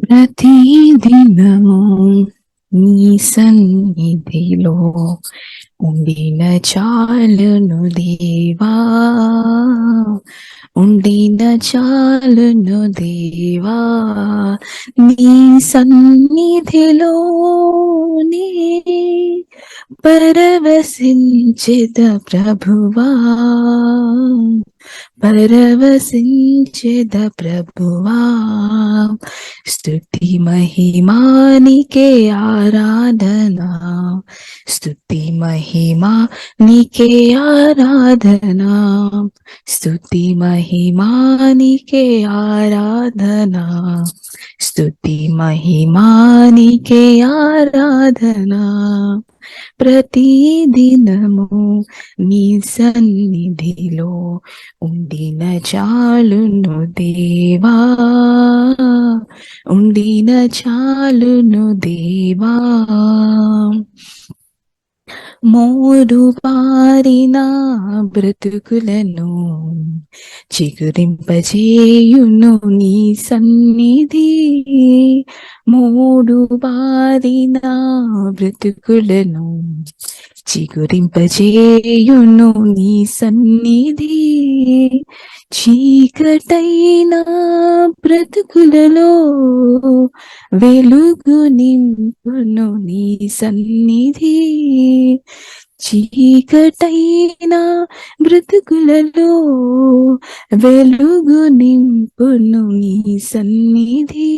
ప్రతిదినము నీ సన్నిధిలో ఉండిన చాలును దేవా, ఉండిన చాలును దేవా, నీ సన్నిధిలోనే పరవశించెద ప్రభువా, పరవశించెద ప్రభువా. స్తుతి మహిమానికే ఆరాధనా, స్తుతి మహిమా నీకే ఆరాధనా, స్తుతి మహిమా నీకే ఆరాధనా, స్తుతి మహిమా నీకే ఆరాధనా. ప్రతిదినము నీ సన్నిధిలో ఉండిన చాలును దేవా, ఉండిన చాలును దేవా. మోడు పారిన బ్రతుకులను చిగురింపజేయును నీ సన్నిధి, మోడు పారిన బ్రతుకులను చిగురింపజేయును నీ సన్నిధి, చీకటైన బ్రతుకులలో వెలుగు నింపును నీ సన్నిధి, చీకటైన బ్రతుకులలో వెలుగు నింపును నీ సన్నిధి,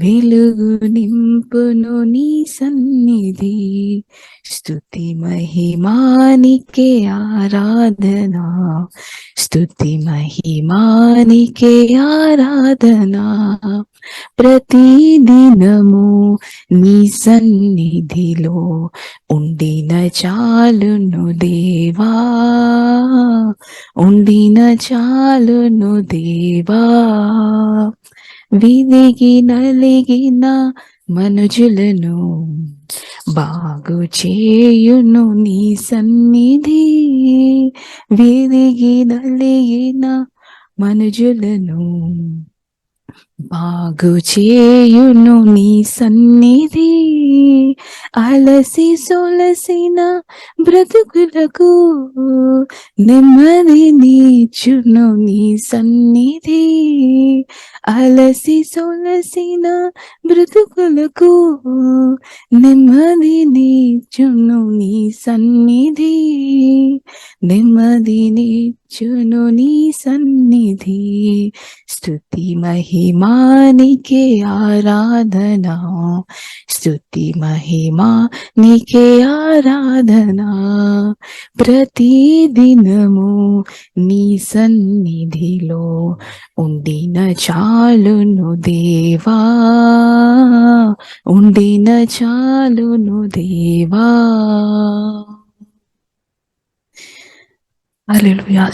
వెలుగు నింపును నీ సన్నిధి. స్తుతి మహిమానికే ఆరాధనా, స్తుతి మహిమానికే ఆరాధనా. ప్రతిదినము నీ సన్నిధిలో ఉండిన చాలును దేవా, ఉండిన చాలును దేవా. విదిగి నలిగిన మనుజులను బాగు చేయును నీ సన్నిధి, విదిగి నలిగిన మనుజులను బాగు చేయును నీ సన్నిధి, అలసి సొలసిన బ్రతుకులకు నెమ్మది నీచును నీ సన్నిధి, అలసి సొలసిన బ్రతుకులకు నెమ్మది నీచును నీ సన్నిధి, నెమ్మది నీచును నీ సన్నిధి. స్తుతి మహిమానికే ఆరాధనా, స్తుతి మహిమా నీకే ఆరాధనా. ప్రతిదినము నీ సన్నిధిలో ఉండిన చాలును దేవా, ఉండిన చాలును దేవా. హల్లెలూయా.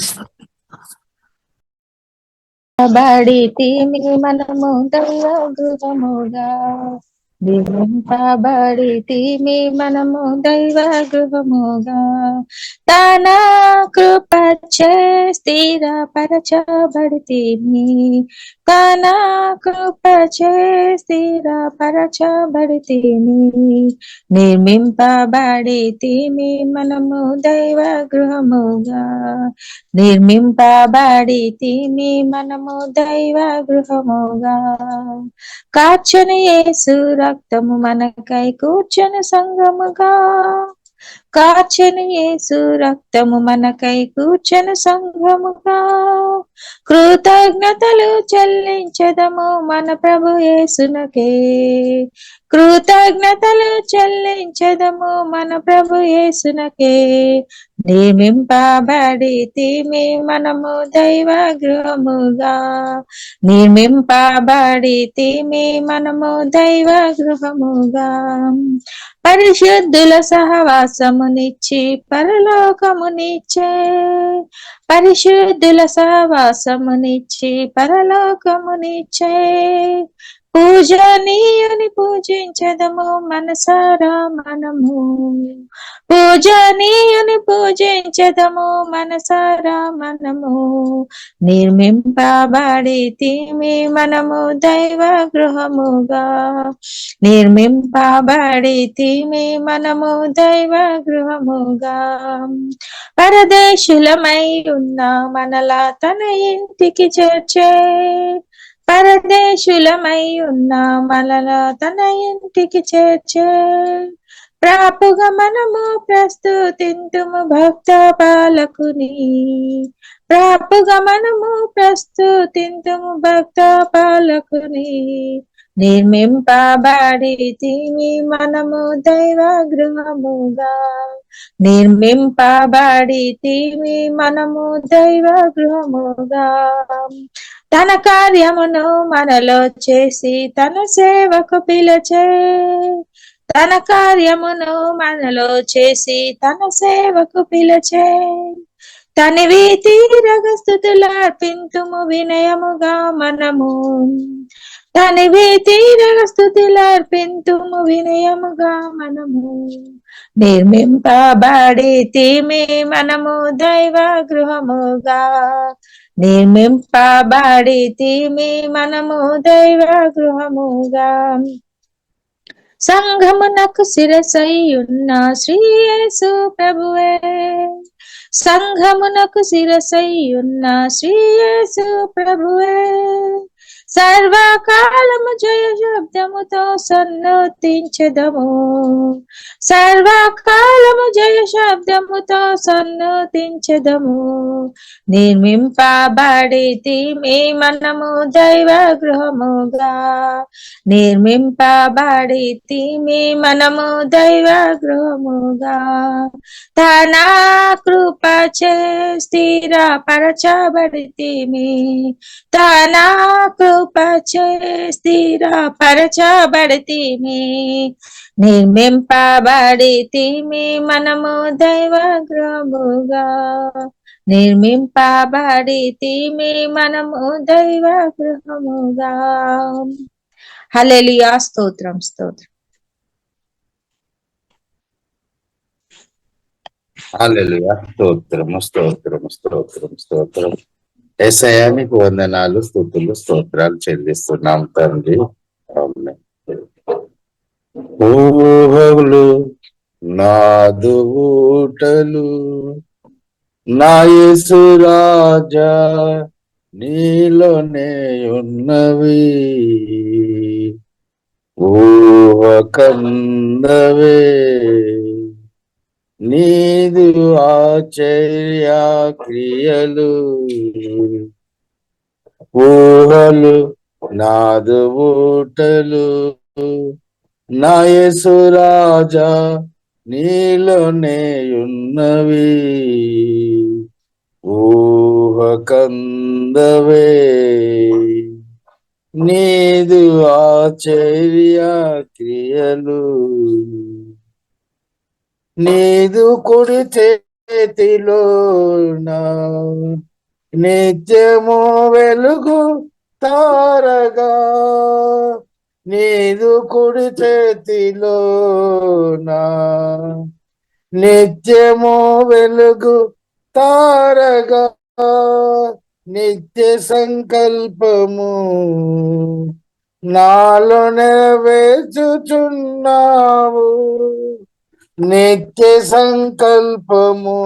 పబడితిమి మనము దైవ గృహముగా, దీవింపబడితిమి మనము దైవ గృహముగా, తన కృపచే స్థిరపరచబడితిమి, తన కృపచే స్థిరపరచబడితిమి, నిర్మింపబడితిమి మనము దైవ గృహముగా, నిర్మింపబడితిమి మనము దైవ గృహముగా, కార్చని యేసు రక్తము మనకై కూర్చొని సంఘముగా, కార్చని యేసు రక్తము మనకై కూర్చొని సంఘముగా, కృతజ్ఞతలు చెల్లించదము మన ప్రభు యేసునకే, కృతజ్ఞతలు చెల్లించదము మన ప్రభు యేసునకే, నిర్మింపబడితిమి మనము దైవ గృహముగా, నిర్మింపబడితిమి మనము దైవ గృహముగా, పరిశుద్ధుల సహవాసమునిచ్చి పరలోకమునిచ్చే, పరిశుద్ధుల సహవాసమునిచ్చి పరలోకమునిచ్చే, పూజనీయుని పూజించదము మనసారా మనము, పూజనీయుని పూజించదము మనసారా మనము. నిర్మింపబడితిమి మనము దైవ గృహముగా. నిర్మింపబడితిమి మనము దైవ గృహముగా. పరదేశులమై ఉన్న మనలా తన ఇంటికి చేర్చే. పరదేశులమై ఉన్న మనలా తన ఇంటికి చేర్చే. ప్రాపుగా మనము ప్రస్తుతింతుము భక్త పాలకుని. ప్రాపుగా మనము ప్రస్తుతింతుము భక్త పాలకుని. నిర్మింపబడితిమి మనము దైవ గృహముగా. నిర్మింపబడితిమి మనము దైవ గృహముగా. తన కార్యమును మనలో చేసి తన సేవకు పిలచే. తన కార్యమును మనలో చేసి తన సేవకు పిలచే. తనివి తీరగ స్తుతులర్పింతుము వినయముగా మనము. తనివి తీరగ స్తుతులర్పింతుము వినయముగా మనము. నిర్మింపబడితిమి మనము దైవ గృహముగా. నిర్మింపబడితిమి మనము దైవ గృహముగా. సంఘమునకు శిరసై ఉన్న శ్రీ యేసు ప్రభువే. సంఘమునకు శిరసై ఉన్న శ్రీ యేసు ప్రభువే. సర్వకాలము జయ శబ్దముతో సన్నతించెదము. సర్వకాలము జయ శబ్దముతో సన్నతించెదము. నిర్మింపబడితిమి మనము దైవ గృహముగా. నిర్మింపబడితిమి మనము దైవ గృహముగా. తన కృపచే స్థిరపరచబడితిమి. తన కృపచే స్థిరపరచబడితిమి. నిర్మింపబడితిమి మనము దైవ గృహముగా. నిర్మింపబడితిమి మనము దైవ గృహముగా. హల్లెలూయా. స్తోత్రం స్తోత్రం. హల్లెలూయా. స్తోత్రము స్తోత్రము స్తోత్రము స్తోత్రం. యేసయ్యా నీకు వందనాలు, స్తుతులు, స్తోత్రాలు చెల్లిస్తున్నాం తండ్రి. ఆమేన్. ఊహలు నాదు ఊటలు నా యేసు రాజా నీలోనే ఉన్నవి. ఊహ కందవే నీదు ఆశ్చర్య క్రియలు. ఊహలు నాదు ఊటలు నా యేసు రాజా నీలోనే ఉన్నవి. ఊహ కందవే నీదు ఆశ్చర్య క్రియలు. నీదు కుడి చేతిలో నా నిత్యము వెలుగు తారగా. నీదు కుడి చేతిలో నా నిత్యము వెలుగు తారగా. నిత్య సంకల్పము నాలో నెరవేర్చుచున్నావు. నిత్య సంకల్పము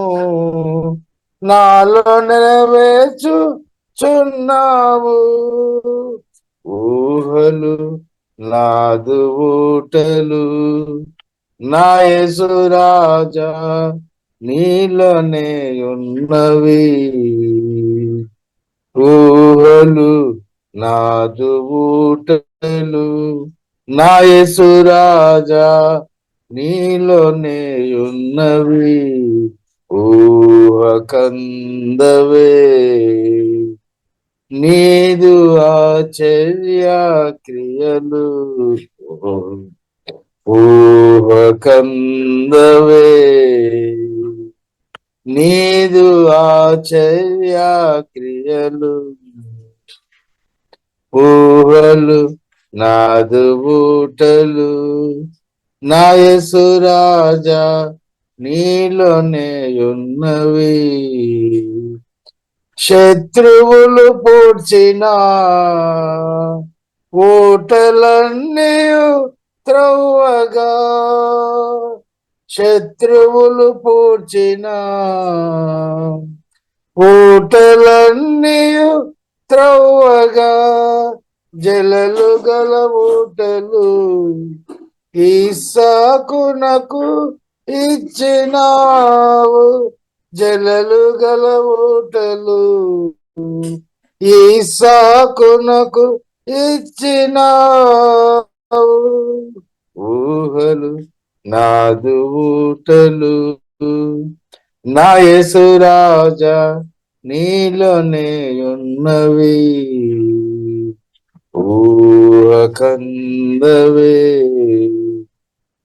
నాలో నెరవేర్చుచున్నావు. ఊహలు నాదు ఊటలు నా యేసు రాజా నీలోనే ఉన్నవి. ఊహలు నాదు ఊటలు నా యేసు రాజా నీలోనే ఉన్నవి. ఊహ కందవే నీదు ఆశ్చర్య క్రియలు. ఊహ కందవే నీదు ఆశ్చర్య క్రియలు. ఊహలు నాదు ఊటలు నా యేసు రాజా నీలోనే ఉన్నవి. శత్రువులు పూడ్చిన ఓటలన్నీ త్రవ్వగా, శత్రువులు పూడ్చిన ఓటలన్నీ త్రవ్వగా, జలలు గల ఓటలు ఇస్సాకునకు ఇచ్చినావు. జలలు గల ఓటలు ఇస్సాకునకు ఇచ్చినావు. ఊహలు నాదు ఊటలు నా యేసు రాజా నీలోనే ఉన్నవి. ఊహకందవే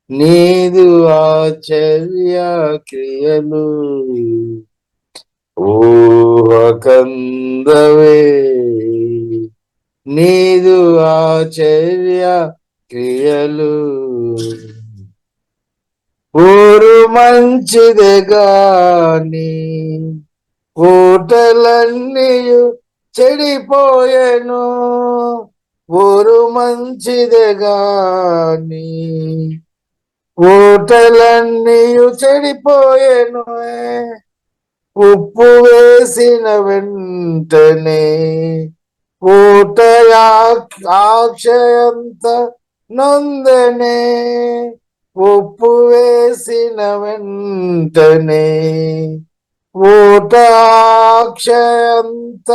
నీదు ఆశ్చర్య క్రియలు. ఊహకందవే నీదు ఆశ్చర్య క్రియలు. ఊరు మంచిదే గాని ఓటలన్నీ చెడిపోయెను. ఊరు మంచిదే గాని ఓటలన్నీ చెడిపోయెను. ఉప్పు వేసిన వెంటనే ఊట అక్షయంత నొందనే. ఉప్పు వేసిన వెంటనే ఊట అక్షయంత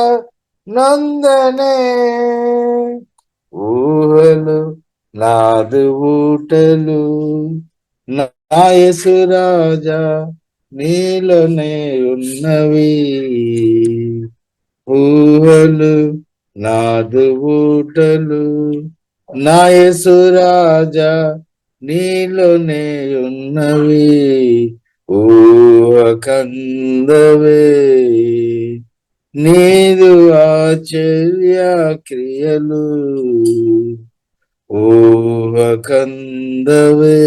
నొందనే. ఊహలు నాదు ఊటలు నా యేసు రాజా నీలోనే ఉన్నవి. ఊహలు నాదు ఊటలు నా యేసు రాజా నీలోనే ఉన్నవి. ఊహకందవే నీదు ఆశ్చర్య క్రియలు. ఊహకందవే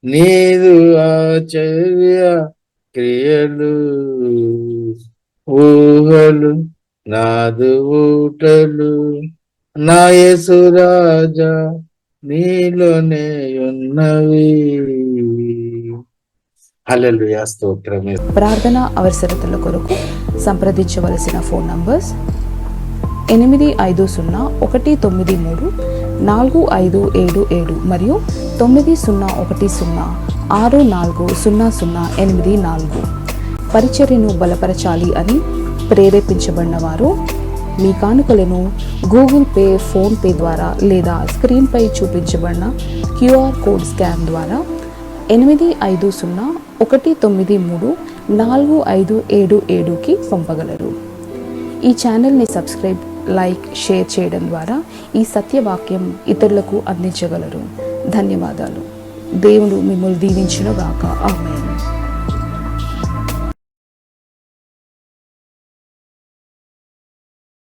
నీదు ఆశ్చర్య క్రియలు. ఊహలు నాదు ఊటలు నా యేసు రాజా నీలోనే ఉన్నవి. హల్లెలూయా, స్తోత్రమే. ప్రార్థన అవసరతల కొరకు సంప్రదించవలసిన ఫోన్ నంబర్స్ 8501934577 మరియు 9010640084. పరిచర్యను బలపరచాలి అని ప్రేరేపించబడిన వారు మీ కానుకలను గూగుల్ పే, ఫోన్ పే ద్వారా లేదా స్క్రీన్పై చూపించబడిన క్యూఆర్ కోడ్ స్కాన్ ద్వారా 8501934577కి పంపగలరు. ఈ ఛానల్ని సబ్స్క్రైబ్, లైక్, షేర్ చేయడం ద్వారా ఈ సత్యవాక్యం ఇతరులకు అందించగలరు. ధన్యవాదాలు. దేవుడు మిమ్మల్ని దీవించును గాక. ఆమేన్.